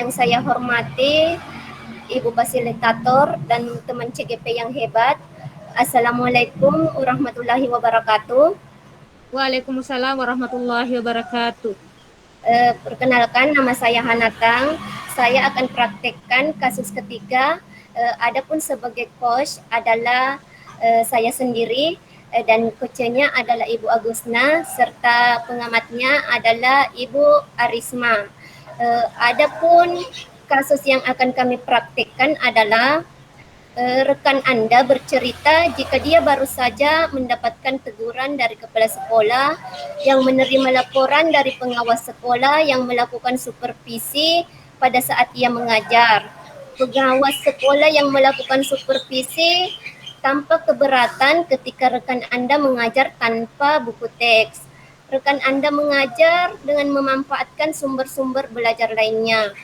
yang saya hormati, Ibu Fasilitator dan teman CGP yang hebat. Assalamualaikum warahmatullahi wabarakatuh. Waalaikumsalam warahmatullahi wabarakatuh. Perkenalkan, nama saya Hanatang. Saya akan praktekkan kasus ketiga. Adapun sebagai coach adalah saya sendiri dan coachnya adalah Ibu Agusna serta pengamatnya adalah Ibu Arisma. Adapun kasus yang akan kami praktekkan adalah rekan Anda bercerita jika dia baru saja mendapatkan teguran dari kepala sekolah yang menerima laporan dari pengawas sekolah yang melakukan supervisi pada saat ia mengajar. Pengawas sekolah yang melakukan supervisi tanpa keberatan ketika rekan Anda mengajar tanpa buku teks. Rekan Anda mengajar dengan memanfaatkan sumber-sumber belajar lainnya.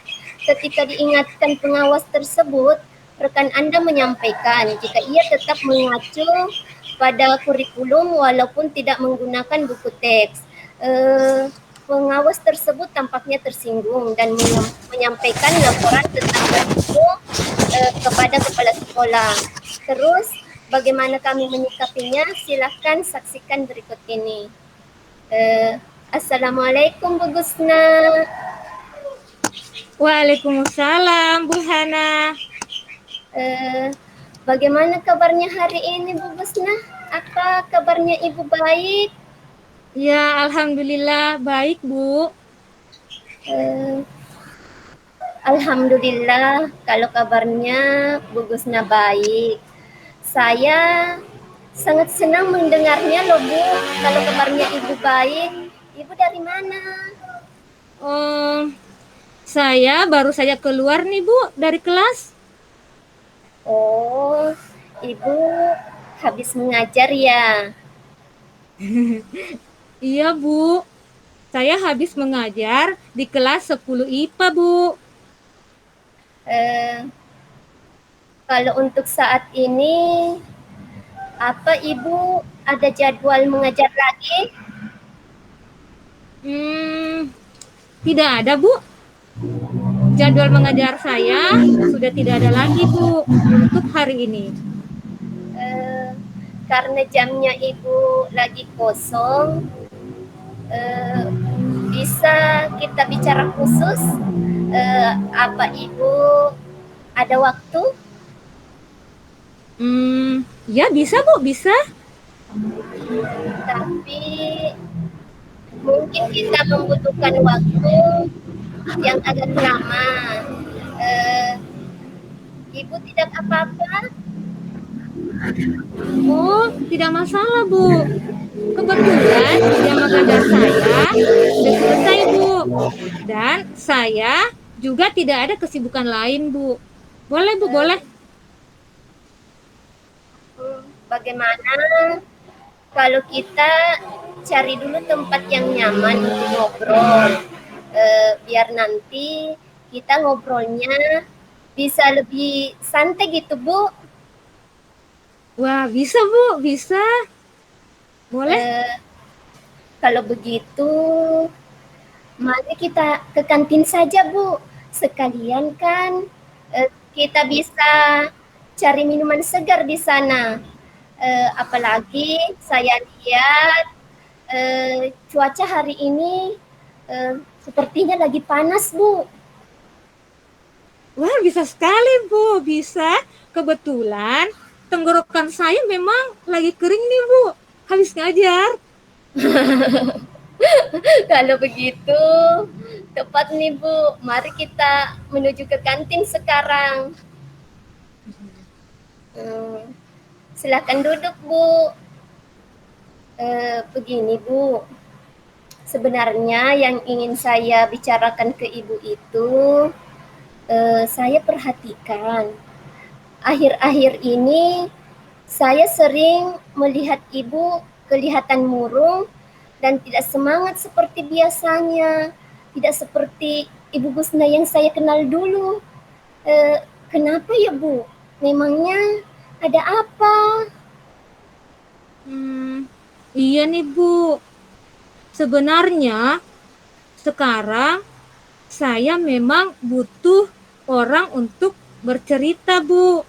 Ketika diingatkan pengawas tersebut, rekan Anda menyampaikan jika ia tetap mengacu pada kurikulum walaupun tidak menggunakan buku teks. Pengawas tersebut tampaknya tersinggung dan menyampaikan laporan tentang hal itu kepada kepala sekolah. Terus bagaimana kami menyikapinya? Silahkan saksikan berikut ini. Assalamualaikum Bu Gusna. Waalaikumsalam Bu Hana. Eh, Bagaimana kabarnya hari ini Bu Gusna? Apa kabarnya Ibu baik? Ya, alhamdulillah baik, Bu. Eh, Alhamdulillah kalau kabarnya Bu Gusna baik. Saya sangat senang mendengarnya loh Bu, kalau kabarnya Ibu baik. Ibu dari mana? Oh, saya baru saja keluar nih, Bu, dari kelas. Oh, Ibu habis mengajar ya. Iya, Bu. Saya habis mengajar di kelas 10 IPA, Bu. Eh, Kalau untuk saat ini, apa Ibu ada jadwal mengajar lagi? Hmm, tidak ada, Bu. Jadwal mengajar saya sudah tidak ada lagi, Bu, untuk hari ini. Eh, karena jamnya Ibu lagi kosong, eh, bisa kita bicara khusus. Apa Ibu ada waktu? Ya bisa, Bu, bisa. Tapi mungkin kita membutuhkan waktu yang agak lama. Eh, Ibu tidak apa-apa? Oh, tidak masalah, Bu. Kebetulan jam mengajar saya sudah selesai, Bu. Dan saya juga tidak ada kesibukan lain, Bu. Boleh, Bu, boleh. Bagaimana kalau kita cari dulu tempat yang nyaman untuk ngobrol, biar nanti kita ngobrolnya bisa lebih santai gitu Bu. Wah, bisa, Bu, bisa. Boleh. Eh, Kalau begitu, mari kita ke kantin saja Bu. Sekalian kan kita bisa cari minuman segar di sana. Apalagi saya lihat cuaca hari ini sepertinya lagi panas, Bu. Wah, bisa sekali, Bu. Bisa. Kebetulan tenggorokan saya memang lagi kering nih, Bu. Habis ngajar. Kalau begitu, tepat nih, Bu. Mari kita menuju ke kantin sekarang. Hmm, Silakan duduk, Bu. Begini, Bu. Sebenarnya yang ingin saya bicarakan ke Ibu itu, saya perhatikan akhir-akhir ini saya sering melihat Ibu kelihatan murung dan tidak semangat seperti biasanya, tidak seperti Ibu Gusna yang saya kenal dulu. Kenapa ya Bu? Memangnya ada apa? Hmm, iya nih, Bu. Sebenarnya sekarang saya memang butuh orang untuk bercerita, Bu.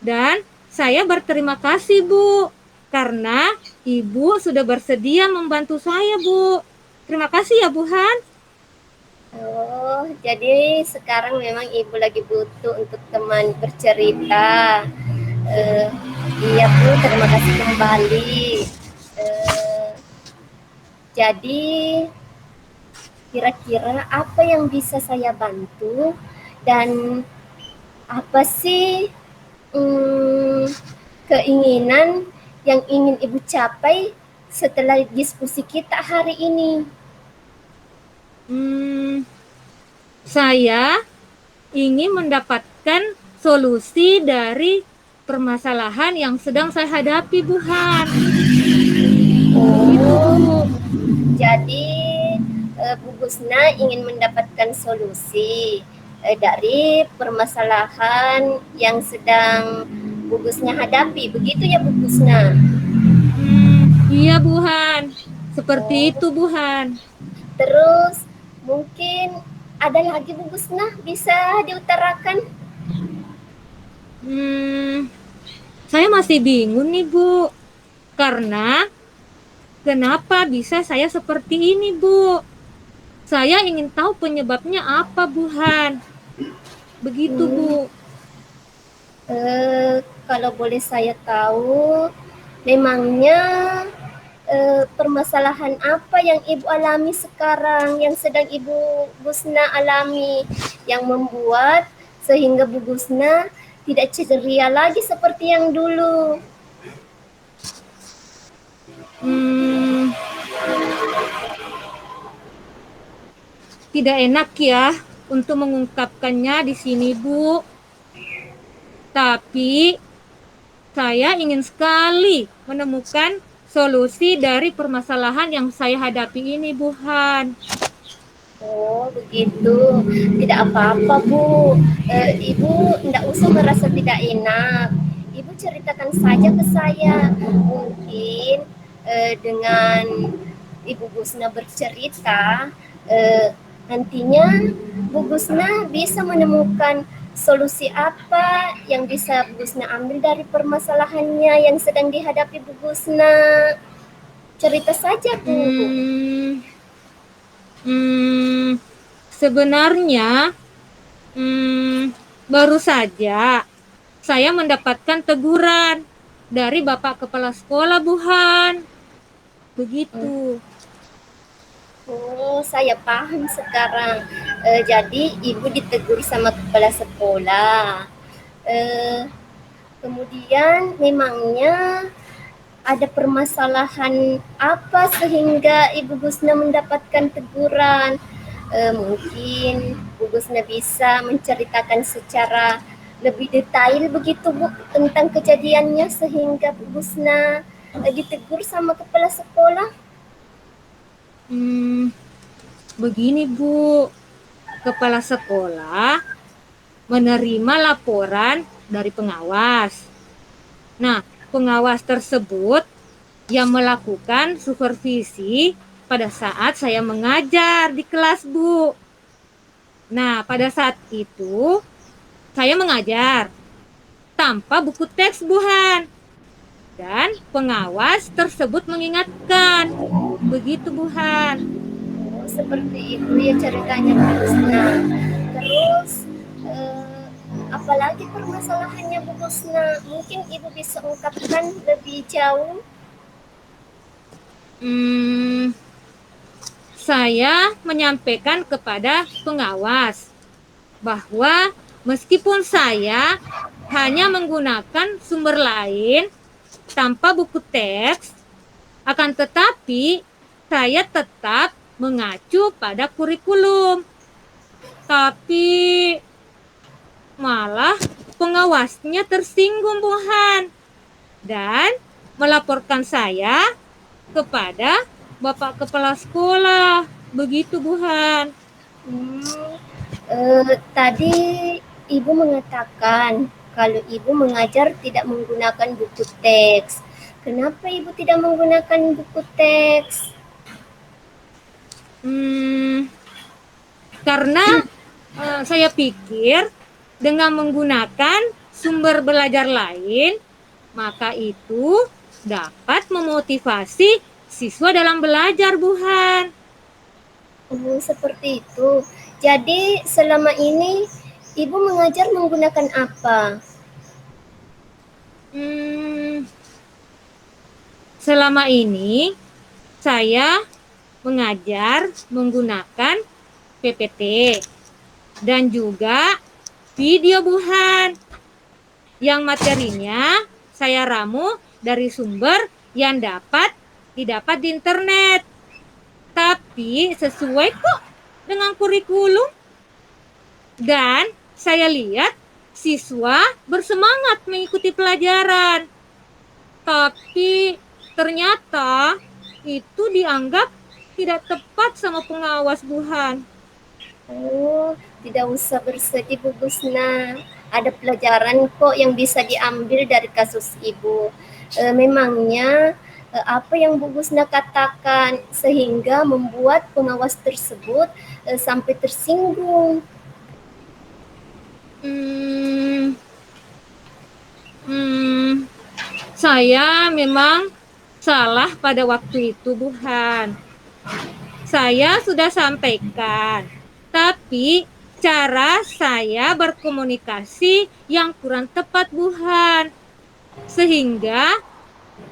Dan saya berterima kasih, Bu, karena Ibu sudah bersedia membantu saya, Bu. Terima kasih ya, Bu Han. Oh, jadi sekarang memang ibu lagi butuh untuk teman bercerita. Eh, iya Bu, terima kasih kembali. Eh, jadi kira-kira apa yang bisa saya bantu dan apa sih keinginan yang ingin ibu capai setelah diskusi kita hari ini? Hmm, saya ingin mendapatkan solusi dari permasalahan yang sedang saya hadapi, Bu Han. Begitu, Oh, Bu. jadi Bu Gusna ingin mendapatkan solusi dari permasalahan yang sedang Bu Gusna hadapi. Begitu ya Bu Gusna? Iya, Bu Han. Seperti Oh, itu, Bu Han. terus mungkin ada lagi Bu Gusna bisa diutarakan? Hmm, saya masih bingung nih, Bu. Karena kenapa bisa saya seperti ini, Bu? Saya ingin tahu penyebabnya apa, Bu Han. Begitu, Hmm, Bu. kalau boleh saya tahu, memangnya permasalahan apa yang Ibu alami sekarang, yang sedang Ibu Gusna alami, yang membuat sehingga Bu Gusna tidak ceria lagi seperti yang dulu? Hmm, tidak enak ya untuk mengungkapkannya di sini, Bu. Tapi saya ingin sekali menemukan solusi dari permasalahan yang saya hadapi ini, Bu Han. Oh, begitu. Tidak apa-apa, Bu. Ibu tidak usah merasa tidak enak. Ibu ceritakan saja ke saya. Mungkin dengan Ibu Gusna bercerita, nantinya Bu Gusna bisa menemukan solusi apa yang bisa Bu Gusna ambil dari permasalahannya yang sedang dihadapi Bu Gusna. Cerita saja, Bu. Hmm, hmm, sebenarnya baru saja saya mendapatkan teguran dari Bapak Kepala Sekolah, Bu Han. Begitu. Oh, saya paham sekarang. Jadi ibu ditegur sama kepala sekolah. Eh, Kemudian memangnya ada permasalahan apa sehingga Ibu Gusna mendapatkan teguran? Mungkin Bu Gusna bisa menceritakan secara lebih detail begitu Bu tentang kejadiannya sehingga Bu Gusna ditegur sama kepala sekolah. Hmm, begini, Bu. Kepala sekolah menerima laporan dari pengawas. Nah, pengawas tersebut yang melakukan supervisi pada saat saya mengajar di kelas, Bu. Nah, pada saat itu saya mengajar tanpa buku teks, Bu Han. Dan pengawas tersebut mengingatkan. Begitu, Bu Han. Oh, seperti itu ya ceritanya Bu Gusna. Terus eh, apalagi permasalahannya Bu Gusna? Mungkin Ibu bisa ungkapkan lebih jauh. Hmm, saya menyampaikan kepada pengawas bahwa meskipun saya hanya menggunakan sumber lain tanpa buku teks, akan tetapi saya tetap mengacu pada kurikulum. Tapi malah pengawasnya tersinggung, Bu Han, dan melaporkan saya kepada Bapak Kepala Sekolah. Begitu, Bu Han. Hmm, tadi Ibu mengatakan kalau Ibu mengajar tidak menggunakan buku teks. Kenapa Ibu tidak menggunakan buku teks? Hmm, Karena saya pikir dengan menggunakan sumber belajar lain, maka itu dapat memotivasi siswa dalam belajar, Buhan. Oh, seperti itu. Jadi selama ini Ibu mengajar menggunakan apa? Hmm, selama ini saya mengajar menggunakan PPT dan juga video, Buhan, yang materinya saya ramu dari sumber yang dapat didapat di internet. Tapi sesuai kok dengan kurikulum, dan saya lihat siswa bersemangat mengikuti pelajaran. Tapi ternyata itu dianggap tidak tepat sama pengawas, Buhan. Oh, tidak usah bersedih Bu Gusna. Ada pelajaran kok yang bisa diambil dari kasus Ibu. Memangnya apa yang Bu Gusna katakan sehingga membuat pengawas tersebut sampai tersinggung? Hmm, hmm, saya memang salah pada waktu itu, Buhan. Saya sudah sampaikan, tapi cara saya berkomunikasi yang kurang tepat, Buhan, sehingga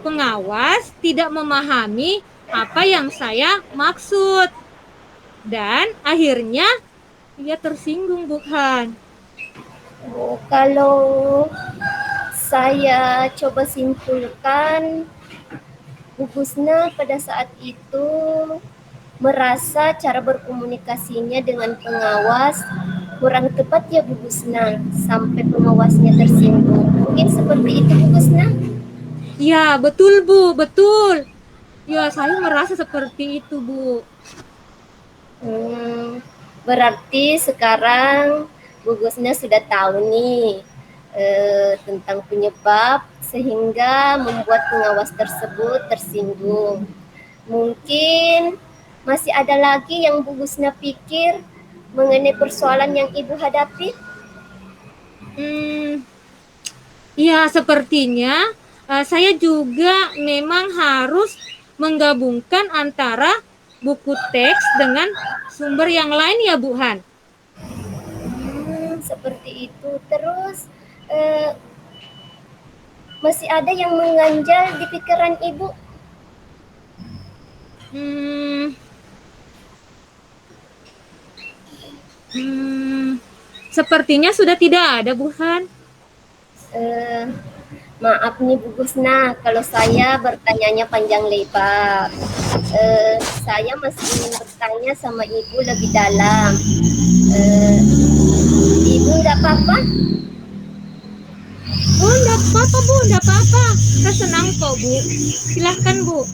pengawas tidak memahami apa yang saya maksud, dan akhirnya dia tersinggung, Buhan. Oh, kalau saya coba simpulkan, Bu Gusna pada saat itu merasa cara berkomunikasinya dengan pengawas kurang tepat ya Bu Gusna, sampai pengawasnya tersinggung. Mungkin seperti itu Bu Gusna. Ya, betul, Bu, betul. Ya, saya merasa seperti itu, Bu. Berarti sekarang Bu Gusna sudah tahu nih tentang penyebab sehingga membuat pengawas tersebut tersinggung. Mungkin masih ada lagi yang Bu Gusna pikir mengenai persoalan yang Ibu hadapi? Hmm, ya, sepertinya saya juga memang harus menggabungkan antara buku teks dengan sumber yang lain ya, Bu Han. Seperti itu. Terus eh, masih ada yang mengganjal di pikiran Ibu? Hmm, hmm, sepertinya sudah tidak ada, Bu Han. Eh, Maaf nih Bu Gusna, kalau saya bertanyanya panjang lebar. Saya masih ingin bertanya sama Ibu lebih dalam. Eh, Ibu nggak apa-apa? Oh, enggak apa-apa, Bu, enggak apa-apa. Saya senang kok, Bu. Silahkan, Bu.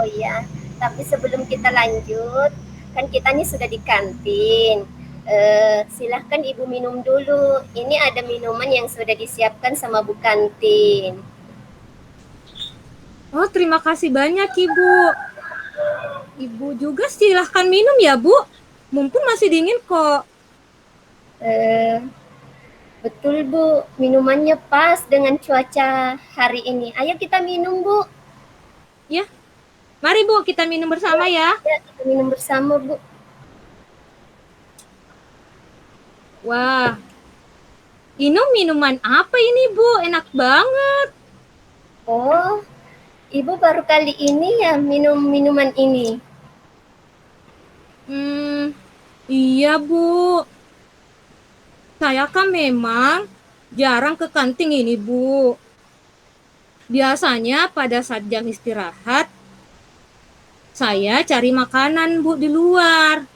Oh iya, tapi sebelum kita lanjut, kan kita nih sudah di kantin. Silahkan Ibu minum dulu. Ini ada minuman yang sudah disiapkan sama Bu kantin. Oh, terima kasih banyak, Ibu. Ibu juga silahkan minum ya, Bu. Mumpung masih dingin kok. Eh, Betul Bu, minumannya pas dengan cuaca hari ini. Ayo kita minum Bu. Ya, mari Bu, kita minum bersama ya. Ya, kita minum bersama Bu. Wah, ini minuman apa ini, Bu? Enak banget. Oh, Ibu baru kali ini ya minum minuman ini. Iya, Bu. Saya kan memang jarang ke kantin ini, Bu. Biasanya pada saat jam istirahat, saya cari makanan, Bu, di luar.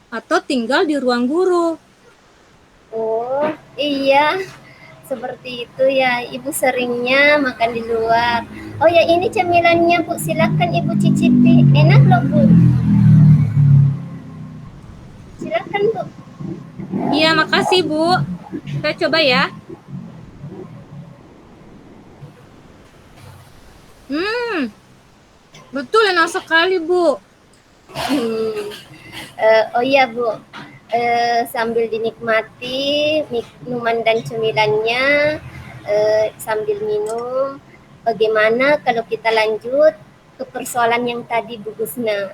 Atau tinggal di ruang guru. Oh, iya. Seperti itu ya, Ibu seringnya makan di luar. Oh ya, ini cemilannya Bu, silakan Ibu cicipi. Enak loh Bu. Silakan Bu. Iya, makasih, Bu. Saya coba ya. Betul enak sekali, Bu. Oh iya Bu, sambil dinikmati minuman dan cemilannya, sambil minum. Bagaimana kalau kita lanjut ke persoalan yang tadi Bu Gusna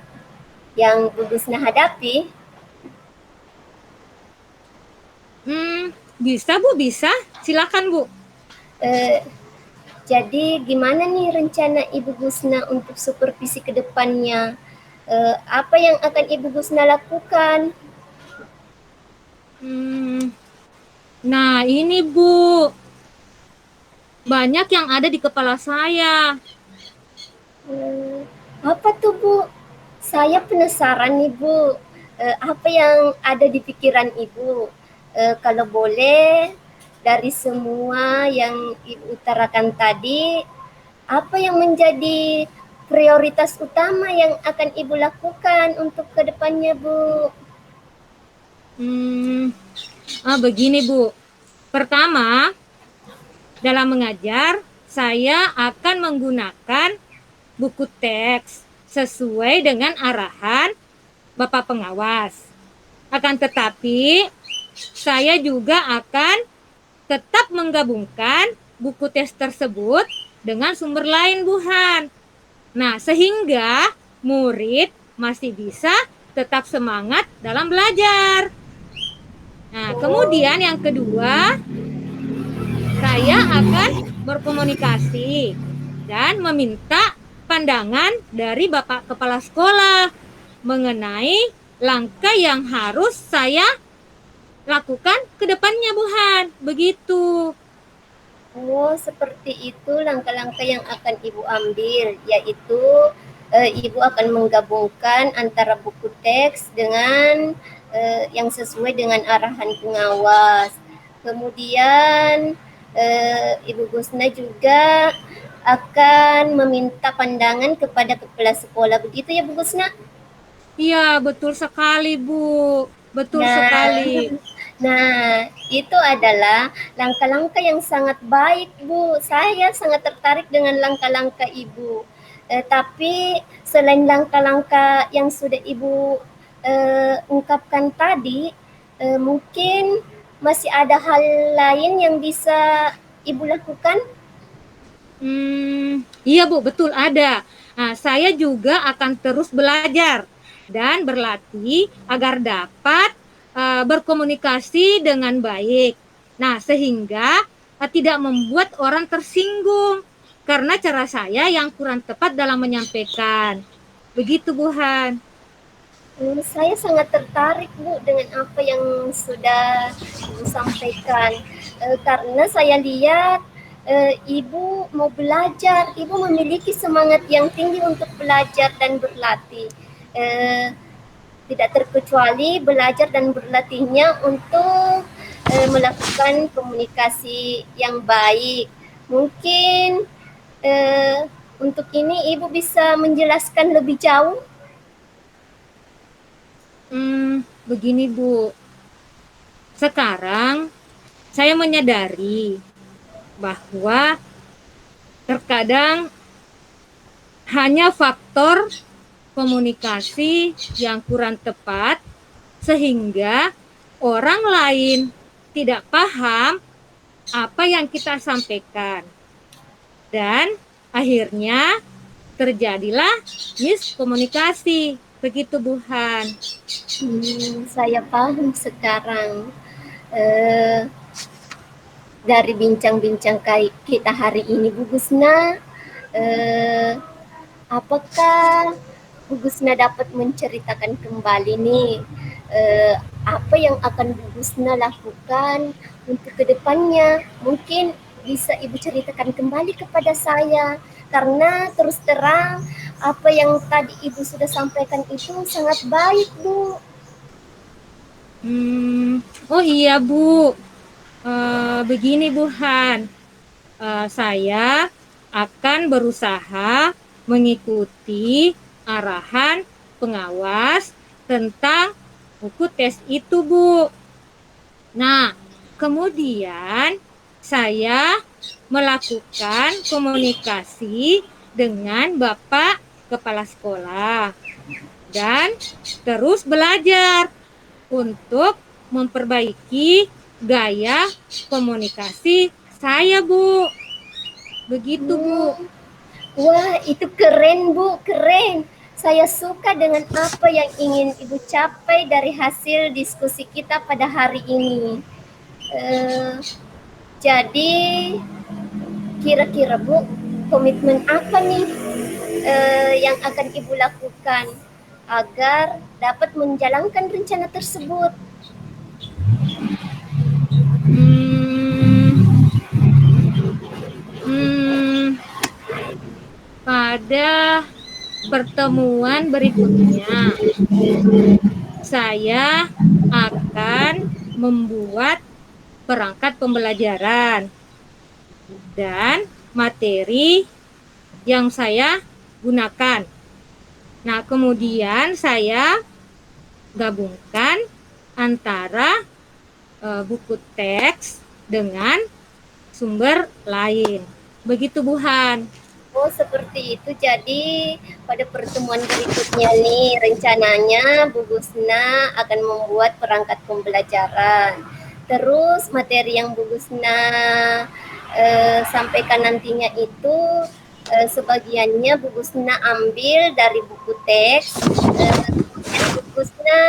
hadapi? Bisa Bu, bisa. Silakan Bu. Eh, jadi gimana nih rencana Ibu Gusna untuk supervisi ke depannya? Apa yang akan Ibu Gusna lakukan? Nah ini Bu, banyak yang ada di kepala saya. Apa tuh Bu? Saya penasaran nih Bu. Apa yang ada di pikiran Ibu? Kalau boleh, dari semua yang Ibu utarakan tadi, apa yang menjadi prioritas utama yang akan Ibu lakukan untuk kedepannya Bu? Begini Bu, pertama dalam mengajar saya akan menggunakan buku teks sesuai dengan arahan Bapak Pengawas. Akan tetapi saya juga akan tetap menggabungkan buku teks tersebut dengan sumber lain Bu Han. Nah, sehingga murid masih bisa tetap semangat dalam belajar. Nah, kemudian yang kedua, saya akan berkomunikasi dan meminta pandangan dari Bapak Kepala Sekolah mengenai langkah yang harus saya lakukan ke depannya, Bu Han. Begitu. Oh, seperti itu langkah-langkah yang akan Ibu ambil, yaitu Ibu akan menggabungkan antara buku teks dengan yang sesuai dengan arahan pengawas. Kemudian Ibu Gusna juga akan meminta pandangan kepada kepala sekolah. Begitu ya Bu Gusna? Iya, betul sekali, Bu. Betul Nah, sekali. nah, itu adalah langkah-langkah yang sangat baik, Bu. Saya sangat tertarik dengan langkah-langkah Ibu. Tapi selain langkah-langkah yang sudah Ibu ungkapkan tadi, mungkin masih ada hal lain yang bisa Ibu lakukan? Iya Bu, betul ada. Nah, saya juga akan terus belajar dan berlatih agar dapat berkomunikasi dengan baik. Nah, sehingga tidak membuat orang tersinggung karena cara saya yang kurang tepat dalam menyampaikan. Begitu Bu Han. Saya sangat tertarik Bu dengan apa yang sudah Ibu sampaikan. Karena saya lihat Ibu mau belajar, Ibu memiliki semangat yang tinggi untuk belajar dan berlatih. Eh, Tidak terkecuali belajar dan berlatihnya untuk melakukan komunikasi yang baik. Mungkin untuk ini Ibu bisa menjelaskan lebih jauh. Begini Bu, sekarang saya menyadari bahwa terkadang hanya faktor komunikasi yang kurang tepat sehingga orang lain tidak paham apa yang kita sampaikan. Dan akhirnya terjadilah miskomunikasi. Begitu Bu Han. Saya paham sekarang. Eh, dari bincang-bincang kita hari ini, Bu Gusna, eh, apakah Bu Gusna dapat menceritakan kembali nih apa yang akan Bu Gusna lakukan untuk kedepannya? Mungkin bisa Ibu ceritakan kembali kepada saya, karena terus terang apa yang tadi Ibu sudah sampaikan itu sangat baik, Bu. Oh iya Bu, begini Bu Han, saya akan berusaha mengikuti arahan pengawas tentang buku tes itu Bu. Nah, kemudian saya melakukan komunikasi dengan Bapak Kepala Sekolah dan terus belajar untuk memperbaiki gaya komunikasi saya, Bu. Begitu, Bu. Hmm, wah, itu keren, Bu, keren. Saya suka dengan apa yang ingin Ibu capai dari hasil diskusi kita pada hari ini. Eh, jadi, kira-kira Bu, komitmen apa nih yang akan Ibu lakukan agar dapat menjalankan rencana tersebut? Hmm, hmm, pada pertemuan berikutnya, saya akan membuat perangkat pembelajaran dan materi yang saya gunakan. Nah, kemudian saya gabungkan antara buku teks dengan sumber lain. Begitu, Buhan. Oh, seperti itu. Jadi, pada pertemuan berikutnya nih, rencananya Bu Gusna akan membuat perangkat pembelajaran. Terus materi yang Bu Gusna sampaikan nantinya itu sebagiannya Bu Gusna ambil dari buku teks, kemudian Bu Gusna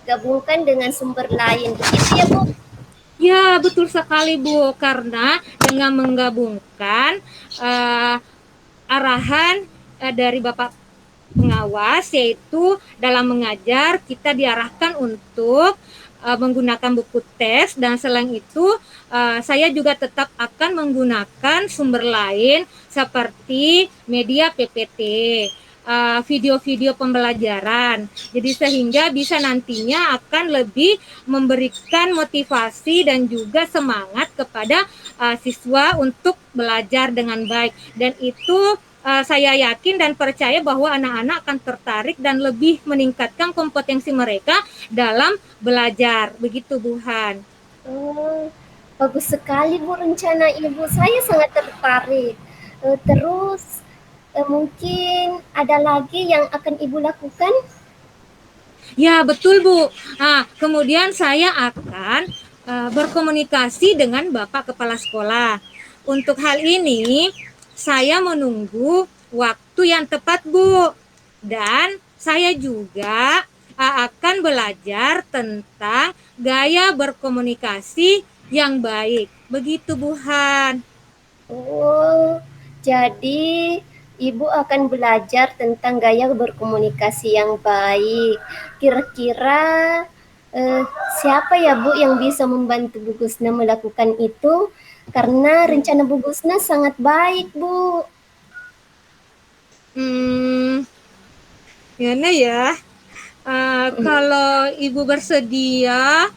gabungkan dengan sumber lain. Begitu ya, Bu? Ya, betul sekali, Bu. Karena dengan menggabungkan uh, arahan dari Bapak pengawas, yaitu dalam mengajar kita diarahkan untuk menggunakan buku tes, dan selain itu saya juga tetap akan menggunakan sumber lain seperti media PPT, video-video pembelajaran. Jadi sehingga bisa nantinya akan lebih memberikan motivasi dan juga semangat kepada siswa untuk belajar dengan baik. Dan itu saya yakin dan percaya bahwa anak-anak akan tertarik dan lebih meningkatkan kompetensi mereka dalam belajar. Begitu, Buhan. Oh, bagus sekali Bu rencana Ibu. Saya sangat tertarik. Terus mungkin ada lagi yang akan Ibu lakukan? Ya, betul, Bu. Nah, kemudian saya akan berkomunikasi dengan Bapak Kepala Sekolah. Untuk hal ini, saya menunggu waktu yang tepat, Bu. Dan saya juga akan belajar tentang gaya berkomunikasi yang baik. Begitu, Buhan. Oh, jadi Ibu akan belajar tentang gaya berkomunikasi yang baik. Kira-kira eh, siapa ya Bu yang bisa membantu Bu Gusna melakukan itu? Karena rencana Bu Gusna sangat baik, Bu. Hmm, gimana ya? Kalau Ibu bersedia,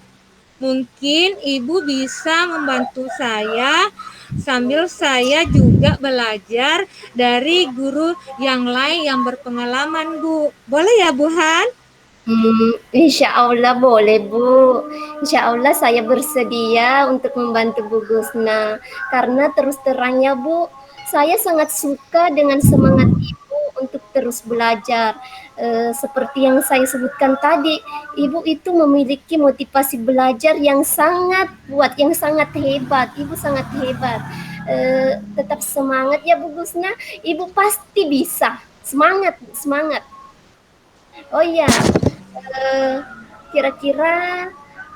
mungkin Ibu bisa membantu saya sambil saya juga belajar dari guru yang lain yang berpengalaman, Bu. Boleh ya, Buhan? Insya Allah boleh Bu. Insya Allah saya bersedia untuk membantu Bu Gusna. Karena terus terangnya Bu, saya sangat suka dengan semangat Ibu untuk terus belajar. Seperti yang saya sebutkan tadi, Ibu itu memiliki motivasi belajar yang sangat kuat, yang sangat hebat. Ibu sangat hebat. Tetap semangat ya Bu Gusna. Ibu pasti bisa. Semangat, semangat. Oh iya, eee, kira-kira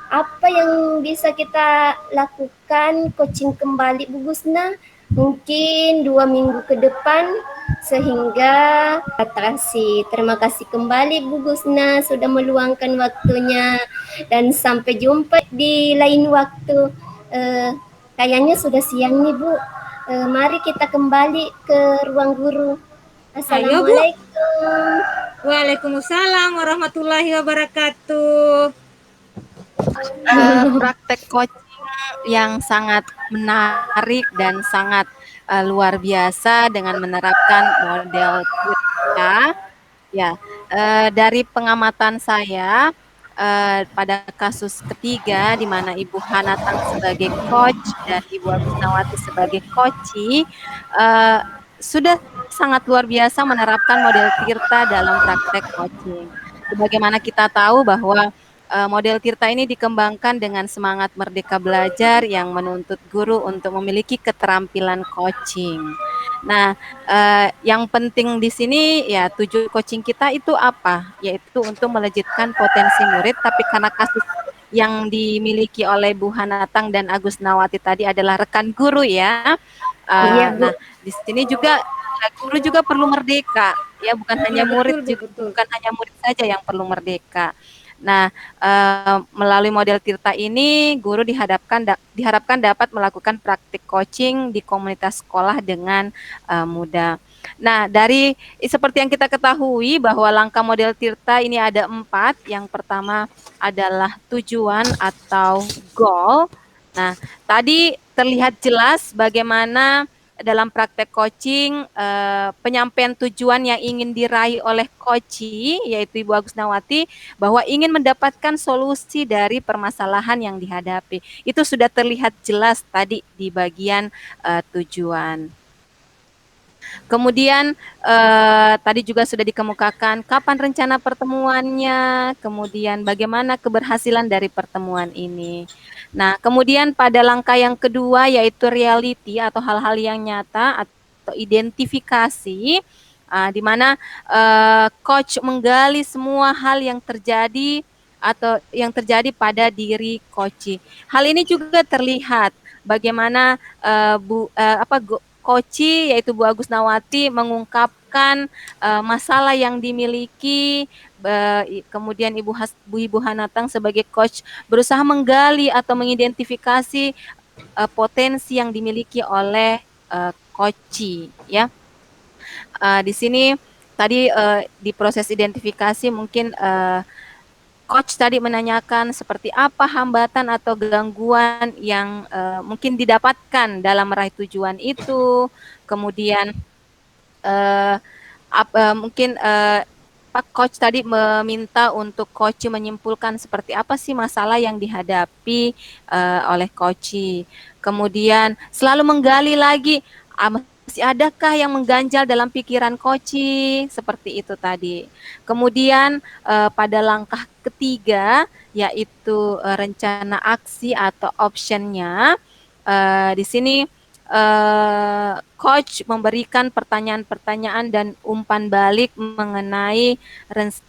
apa yang bisa kita lakukan coaching kembali Bu Gusna? Mungkin 2 minggu ke depan sehingga atasi. Terima kasih kembali Bu Gusna sudah meluangkan waktunya dan sampai jumpa di lain waktu. Eee, Kayaknya sudah siang nih Bu, mari kita kembali ke ruang guru. Ayo, Bu. Assalamualaikum. Waalaikumsalam warahmatullahi wabarakatuh. Praktek coaching yang sangat menarik dan sangat luar biasa dengan menerapkan model Tirta. Ya, dari pengamatan saya pada kasus ketiga di mana Ibu Hanatang sebagai coach dan Ibu Agusnawati sebagai coachee sudah sangat luar biasa menerapkan model Tirta dalam praktek coaching. Sebagaimana kita tahu bahwa Model Tirta ini dikembangkan dengan semangat merdeka belajar yang menuntut guru untuk memiliki keterampilan coaching. Nah, yang penting di sini ya tujuan coaching kita itu apa? Yaitu untuk melejitkan potensi murid, tapi karena kasus yang dimiliki oleh Bu Hanatang dan Agus Nawati tadi adalah rekan guru ya. Iya, Bu. Nah, di sini juga guru juga perlu merdeka, ya bukan hanya Iya murid betul Bu, betul. bukan hanya murid saja yang perlu merdeka. Nah, melalui model Tirta ini, guru diharapkan dapat melakukan praktik coaching di komunitas sekolah dengan mudah. Nah, seperti yang kita ketahui bahwa langkah model Tirta ini ada 4. Yang pertama adalah tujuan atau goal. Nah, tadi terlihat jelas bagaimana dalam praktek coaching, penyampaian tujuan yang ingin diraih oleh coachee, yaitu Ibu Agus Nawati, bahwa ingin mendapatkan solusi dari permasalahan yang dihadapi. Itu sudah terlihat jelas tadi di bagian tujuan. Kemudian tadi juga sudah dikemukakan kapan rencana pertemuannya, kemudian bagaimana keberhasilan dari pertemuan ini. Nah, kemudian pada langkah yang kedua yaitu reality atau hal-hal yang nyata atau identifikasi, di mana coach menggali semua hal yang terjadi atau yang terjadi pada diri coach. Hal ini juga terlihat bagaimana Koci yaitu Bu Agus Nawati mengungkapkan masalah yang dimiliki, kemudian Ibu Hanatang sebagai coach berusaha menggali atau mengidentifikasi potensi yang dimiliki oleh Koci, ya. Di sini tadi di proses identifikasi mungkin coach tadi menanyakan seperti apa hambatan atau gangguan yang mungkin didapatkan dalam meraih tujuan itu. Kemudian mungkin Pak Coach tadi meminta untuk coach menyimpulkan seperti apa sih masalah yang dihadapi oleh coach. Kemudian selalu menggali lagi, masih adakah yang mengganjal dalam pikiran coach, seperti itu tadi. Kemudian pada langkah ketiga yaitu rencana aksi atau optionnya, di sini coach memberikan pertanyaan-pertanyaan dan umpan balik mengenai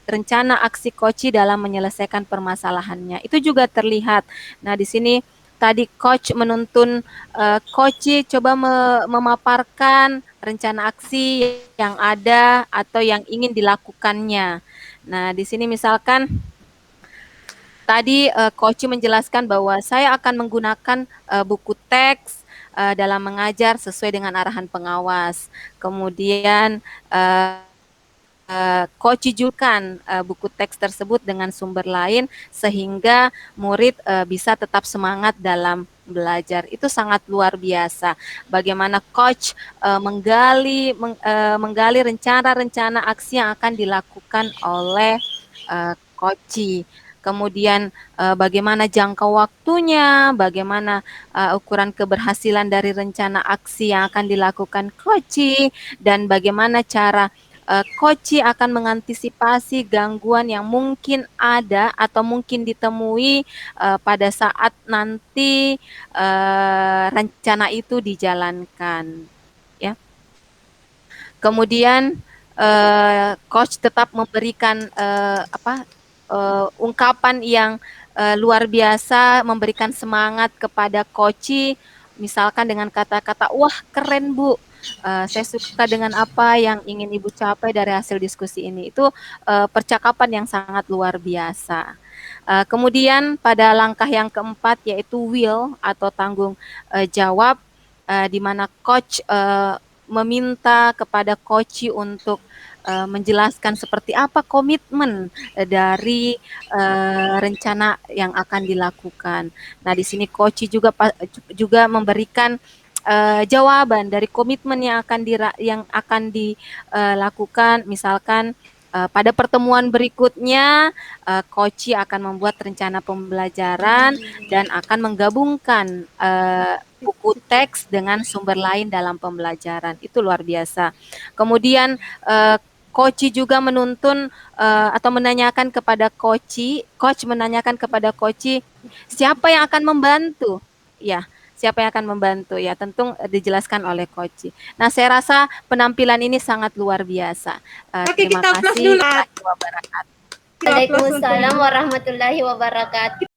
rencana aksi coach dalam menyelesaikan permasalahannya. Itu juga terlihat. Nah, di sini tadi coach menuntun coach coba memaparkan rencana aksi yang ada atau yang ingin dilakukannya. Nah, di sini misalkan tadi coach menjelaskan bahwa saya akan menggunakan buku teks dalam mengajar sesuai dengan arahan pengawas. Kemudian coach jujukan buku teks tersebut dengan sumber lain sehingga murid bisa tetap semangat dalam belajar. Itu sangat luar biasa. Bagaimana coach menggali rencana-rencana aksi yang akan dilakukan oleh coach. Kemudian bagaimana jangka waktunya, bagaimana ukuran keberhasilan dari rencana aksi yang akan dilakukan coach, dan bagaimana cara coach akan mengantisipasi gangguan yang mungkin ada atau mungkin ditemui pada saat nanti rencana itu dijalankan. Ya. Kemudian coach tetap memberikan ungkapan yang luar biasa, memberikan semangat kepada coach, misalkan dengan kata-kata, wah keren Bu, saya suka dengan apa yang ingin Ibu capai dari hasil diskusi ini. Itu percakapan yang sangat luar biasa. Kemudian pada langkah yang keempat yaitu will atau tanggung jawab, di mana coach meminta kepada coach untuk menjelaskan seperti apa komitmen dari rencana yang akan dilakukan. Nah, di sini coach juga memberikan jawaban dari komitmen yang akan dilakukan. Misalkan pada pertemuan berikutnya, coach akan membuat rencana pembelajaran dan akan menggabungkan buku teks dengan sumber lain dalam pembelajaran. Itu luar biasa. Kemudian Koci juga menuntun atau menanyakan kepada coach menanyakan kepada Koci, siapa yang akan membantu? Ya, siapa yang akan membantu? Ya, tentu dijelaskan oleh Koci. Nah, saya rasa penampilan ini sangat luar biasa. Oke, Terima kita applause kasih. dulu. Warahmatullahi wabarakatuh. Kita applause untuk Waalaikumsalam Ibu. warahmatullahi wabarakatuh.